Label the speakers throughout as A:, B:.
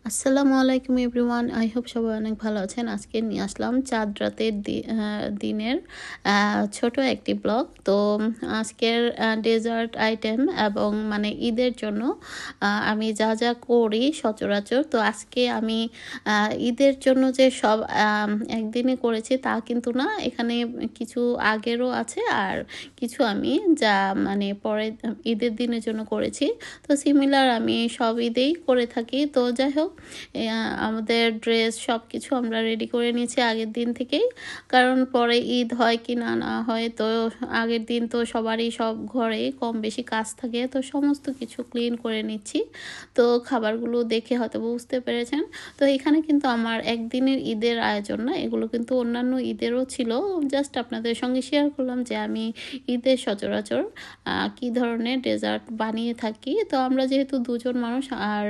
A: আসসালামু আলাইকুম everyone. I hope সবাই অনেক ভালো আছেন। আজকে নিয়ে আসলাম চাঁদ রাতের দিনের ছোট একটি ব্লগ। তো আজকের ডেজার্ট আইটেম এবং মানে ঈদের জন্য আমি যা যা করি সচরাচর। তো আজকে আমি ঈদের জন্য যে সব একদিনে করেছি তা কিন্তু না। এখানে কিছু আগেরও আছে আর কিছু আমি যা মানে পরে ঈদের দিনের জন্য করেছি। তো সিমিলার আমি সব ঈদেই করে থাকি। তো যাই হোক, আমাদের ড্রেস সবকিছু আমরা রেডি করে নিয়েছি আগের দিন থেকেই। কারণ পরে ঈদ হয় কি না না হয়, তো আগের দিন তো সবারই সব ঘরে কম বেশি কাজ থাকে, তো সমস্ত কিছু ক্লিন করে নিচ্ছি। তো খাবারগুলো দেখে হয়তো বুঝতে পেরেছেন। তো এখানে কিন্তু আমার একদিনের ঈদের আয়োজন না, এগুলো কিন্তু অন্যান্য ঈদেরও ছিল। জাস্ট আপনাদের সঙ্গে শেয়ার করলাম যে আমি ঈদের সচরাচর কী ধরনের ডেজার্ট বানিয়ে থাকি। তো আমরা যেহেতু দুজন মানুষ আর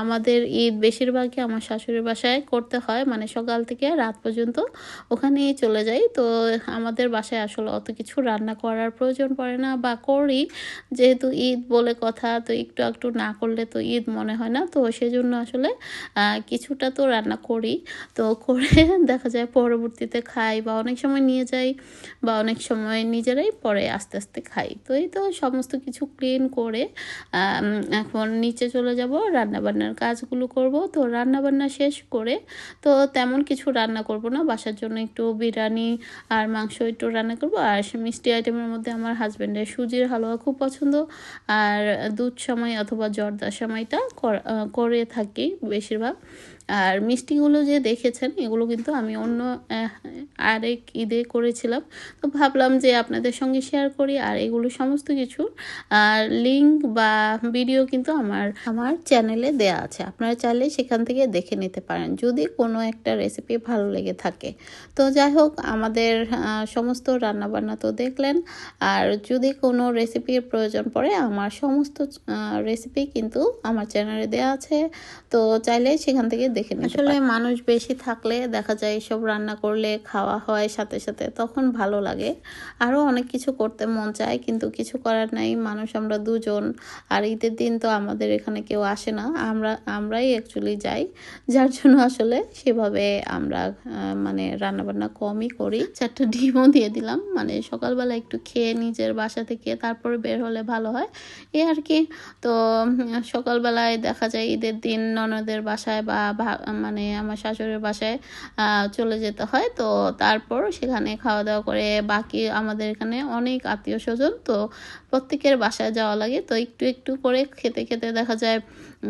A: আমাদের ঈদ বেশিরভাগই আমার শাশুড়ির বাসায় করতে হয়, মানে সকাল থেকে রাত পর্যন্ত ওখানেই চলে যাই। তো আমাদের বাসায় আসলে অত কিছু রান্না করার প্রয়োজন পড়ে না, বা করি যেহেতু ঈদ বলে কথা, তো একটু একটু না করলে তো ঈদ মনে হয় না। তো সেজন্য আসলে কিছুটা তো রান্না করি। তো করে দেখা যায় পরবর্তীতে খাই, বা অনেক সময় নিয়ে যাই, বা অনেক সময় নিজেরাই পরে আস্তে আস্তে খাই। তো এই তো সমস্ত কিছু ক্লিন করে এখন নিচে চলে যাব, রান্নাবান্নার কাজগুলো করব। তো রান্নাবান্না শেষ করে তো তেমন কিছু রান্না করব না, বাসার জন্য একটু বিরিয়ানি আর মাংস একটু রান্না করব। আর মিষ্টি আইটেমের মধ্যে আমার হাজব্যান্ডের সুজির হালুয়া খুব পছন্দ, আর দুধ সেমাই অথবা জর্দা সেমাইটা করে থাকি বেশিরভাগ। আর মিষ্টিগুলো যে দেখেছেন এগুলো কিন্তু আমি অন্য আরেক ঈদে করেছিলাম। তো ভাবলাম যে আপনাদের সঙ্গে শেয়ার করি। আর এগুলো সমস্ত কিছু লিঙ্ক বা ভিডিও কিন্তু আমার চ্যানেলে দেয়া আছে, আপনারা চাইলে সেখান থেকে দেখে নিতে পারেন যদি কোনো একটা রেসিপি ভালো লেগে থাকে। তো যাই হোক, আমাদের সমস্ত রান্নাবান্না তো দেখলেন। আর যদি কোনো রেসিপির প্রয়োজন পড়ে, আমার সমস্ত রেসিপি কিন্তু আমার চ্যানেলে দেওয়া আছে, তো চাইলে সেখান থেকে দেখে নিতে পারেন। আসলে মানুষ বেশি থাকলে দেখা যায় এসব রান্না করলে খাওয়া হয় সাথে সাথে, তখন ভালো লাগে। আরও অনেক কিছু করতে মন চায়, কিন্তু কিছু করার নাই, মানুষ আমরা দুজন। আর ঈদের দিন তো আমাদের এখানে কেউ আসে না, আমরাই অ্যাকচুয়ালি যাই, যার জন্য আসলে সেভাবে আমরা মানে রান্নাবান্না কমই করি। 4টা ডিমও দিয়ে দিলাম, মানে সকালবেলা একটু খেয়ে নিজের বাসা থেকে তারপরে বের হলে ভালো হয়, এ আর কি। তো সকালবেলায় দেখা যায় ঈদের দিন ননদের বাসায় বা মানে আমার শাশুড়ির বাসায় চলে যেতে হয়। তো তারপর সেখানে খাওয়া দাওয়া করে বাকি আমাদের এখানে অনেক আত্মীয় স্বজন, তো প্রত্যেকের বাসায় যাওয়া লাগে। তো একটু একটু করে খেতে খেতে দেখা যায়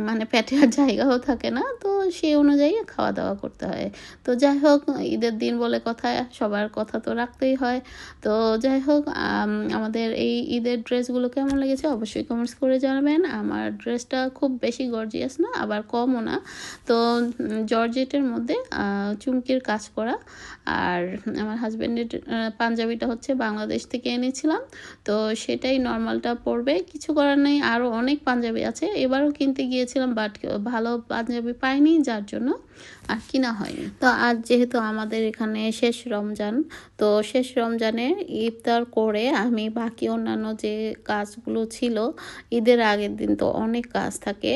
A: মানে পেটে আর জায়গাও থাকে না, তো সেই অনুযায়ী খাওয়া দাওয়া করতে হয়। তো যাই হোক, ঈদের দিন বলে কথা, সবার কথা তো রাখতেই হয়। তো যাই হোক, আমাদের এই ঈদের ড্রেসগুলো কেমন লেগেছে অবশ্যই কমেন্টস করে জানাবেন। আমার ড্রেসটা খুব বেশি গর্জিয়াস না, আবার কমও না। তো জর্জেটের মধ্যে চুমকির কাজ করা। আর আমার হাজব্যান্ডের পাঞ্জাবিটা হচ্ছে বাংলাদেশ থেকে এনেছিলাম, তো সেটাই নর্মালটা পরবে, কিছু করার নেই। আরও অনেক পাঞ্জাবি আছে, এবারও কিনতে গিয়েছিলাম, বাট ভালো পাঞ্জাবি পাইনি, যার জন্য আর কিনা হয়নি। তো আজ যেহেতু আমাদের এখানে শেষ রমজান, তো শেষ রমজানে ইফতার করে আমি বাকি অন্যান্য যে কাজগুলো ছিল, ঈদের আগের দিন তো অনেক কাজ থাকে।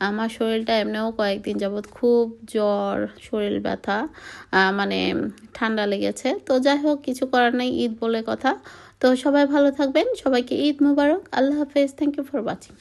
A: আমার শরীরটা এমনিও কয়েকদিন যাবৎ খুব জ্বর, শরীর ব্যথা, মানে ঠান্ডা লেগেছে। তো যাই হোক, কিছু করার নেই, ঈদ বলে কথা। তো সবাই ভালো থাকবেন, সবাইকে ঈদ মোবারক, আল্লাহ হাফেজ, থ্যাংক ইউ ফর ওয়াচিং।